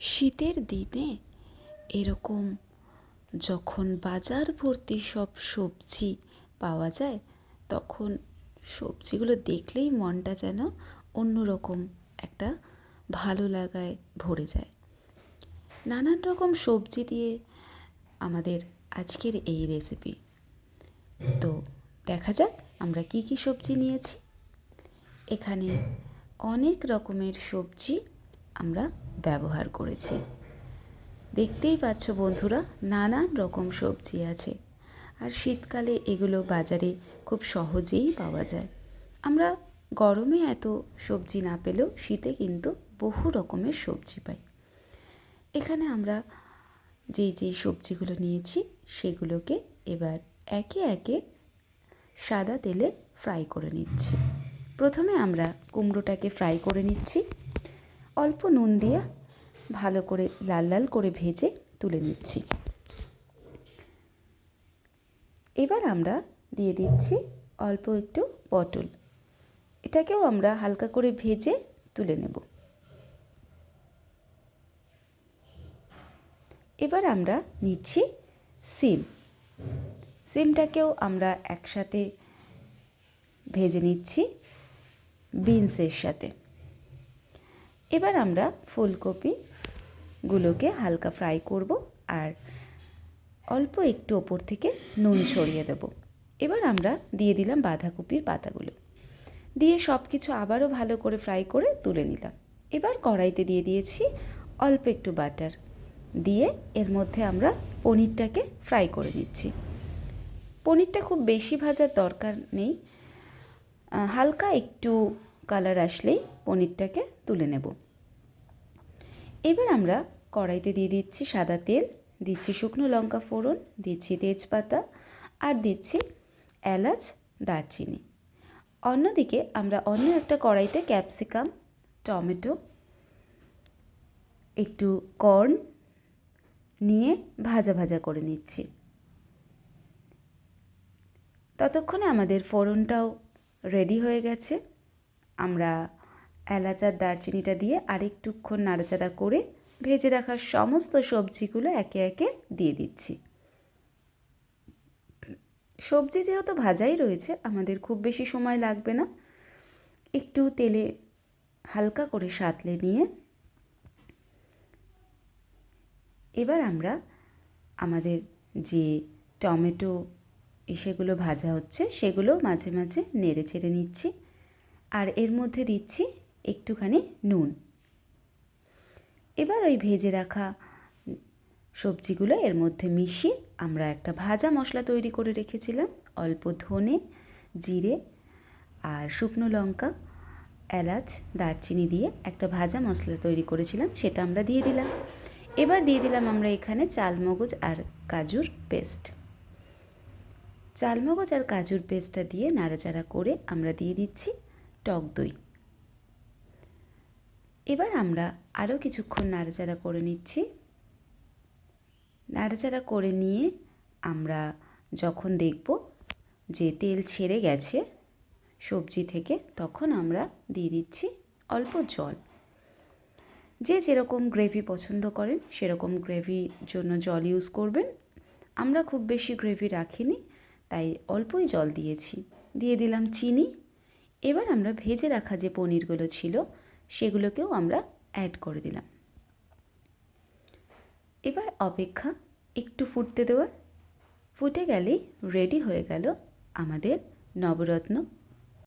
শীতের দিনে এরকম যখন বাজার ভর্তি সব সবজি পাওয়া যায়, তখন সবজিগুলো দেখলেই মনটা যেন অন্যরকম একটা ভালো লাগায় ভরে যায়। নানান রকম সবজি দিয়ে আমাদের আজকের এই রেসিপি। তো দেখা যাক আমরা কি কি সবজি নিয়েছি। এখানে অনেক রকমের সবজি আমরা ব্যবহার করেছি। দেখতেই পাচ্ছ বন্ধুরা, নানান রকম সবজি আছে, আর শীতকালে এগুলো বাজারে খুব সহজেই পাওয়া যায়। আমরা গরমে এত সবজি না পেলেও শীতে কিন্তু বহু রকমের সবজি পাই। এখানে আমরা যেই সবজিগুলো নিয়েছি সেগুলোকে এবার একে একে সাদা তেলে ফ্রাই করে নিচ্ছি। প্রথমে আমরা কুমড়োটাকে ফ্রাই করে নিচ্ছি। অল্প নুন দিয়ে ভালো করে লাল লাল করে ভেজে তুলে নিচ্ছি। এবার আমরা দিয়ে দিচ্ছি অল্প একটু পটল। এটাকেও আমরা হালকা করে ভেজে তুলে নেব। এবার আমরা নিচ্ছি সিম। সিমটাকেও আমরা একসাথে ভেজে নিচ্ছি বিনসের সাথে। এবার আমরা ফুলকপিগুলোকে হালকা ফ্রাই করব আর অল্প একটু ওপর থেকে নুন ছড়িয়ে দেব। এবার আমরা দিয়ে দিলাম বাঁধাকপির পাতাগুলো, দিয়ে সব কিছু আবারও ভালো করে ফ্রাই করে তুলে নিলাম। এবার কড়াইতে দিয়ে দিয়েছি অল্প একটু বাটার, দিয়ে এর মধ্যে আমরা পনিরটাকে ফ্রাই করে নিচ্ছি। পনিরটা খুব বেশি ভাজার দরকার নেই, হালকা একটু কালার আসলেই পনিরটাকে তুলে নেব। এবার আমরা কড়াইতে দিয়ে দিচ্ছি সাদা তেল, দিচ্ছি শুকনো লঙ্কা ফোড়ন, দিচ্ছি তেজপাতা আর দিচ্ছি এলাচ, দারচিনি। অন্যদিকে আমরা অন্য একটা কড়াইতে ক্যাপসিকাম, টমেটো, একটু কর্ন নিয়ে ভাজা ভাজা করে নিচ্ছি। ততক্ষণে আমাদের ফোড়নটাও রেডি হয়ে গেছে। আমরা এলাচ আর দারচিনিটা দিয়ে আরেকটুক্ষণ নাড়াচাড়া করে ভেজে রাখা সমস্ত সবজিগুলো একে একে দিয়ে দিচ্ছি। সবজি যেহেতু ভাজাই রয়েছে, আমাদের খুব বেশি সময় লাগবে না। একটু তেলে হালকা করে সাঁতলে নিয়ে এবার আমরা আমাদের যে টমেটো সেগুলো ভাজা হচ্ছে সেগুলো মাঝে মাঝে নেড়ে চেড়ে নিচ্ছি, আর এর মধ্যে দিচ্ছি একটুখানি নুন। এবার ওই ভেজে রাখা সবজিগুলো এর মধ্যে মিশিয়ে আমরা একটা ভাজা মশলা তৈরি করে রেখেছিলাম। অল্প ধনে, জিরে আর শুকনো লঙ্কা, এলাচ, দারচিনি দিয়ে একটা ভাজা মশলা তৈরি করেছিলাম, সেটা আমরা দিয়ে দিলাম। এবার দিয়ে দিলাম আমরা এখানে চালমগজ আর কাজুর পেস্ট। চালমগজ আর কাজুর পেস্টটা দিয়ে নাড়াচাড়া করে আমরা দিয়ে দিচ্ছি টক দই। এবার আমরা আরও কিছুক্ষণ নাড়াচাড়া করে নিচ্ছি। নাড়াচাড়া করে নিয়ে আমরা যখন দেখব যে তেল ছেড়ে গেছে সবজি থেকে, তখন আমরা দিয়ে দিচ্ছি অল্প জল। যে যেরকম গ্রেভি পছন্দ করেন সেরকম গ্রেভির জন্য জল ইউজ করবেন। আমরা খুব বেশি গ্রেভি রাখিনি, তাই অল্পই জল দিয়েছি। দিয়ে দিলাম চিনি। এবার আমরা ভেজে রাখা যে পনিরগুলো ছিল সেগুলোকেও আমরা অ্যাড করে দিলাম। এবার অপেক্ষা, একটু ফুটতে দেওয়ার। ফুটে গেলেই রেডি হয়ে গেল আমাদের নবরত্ন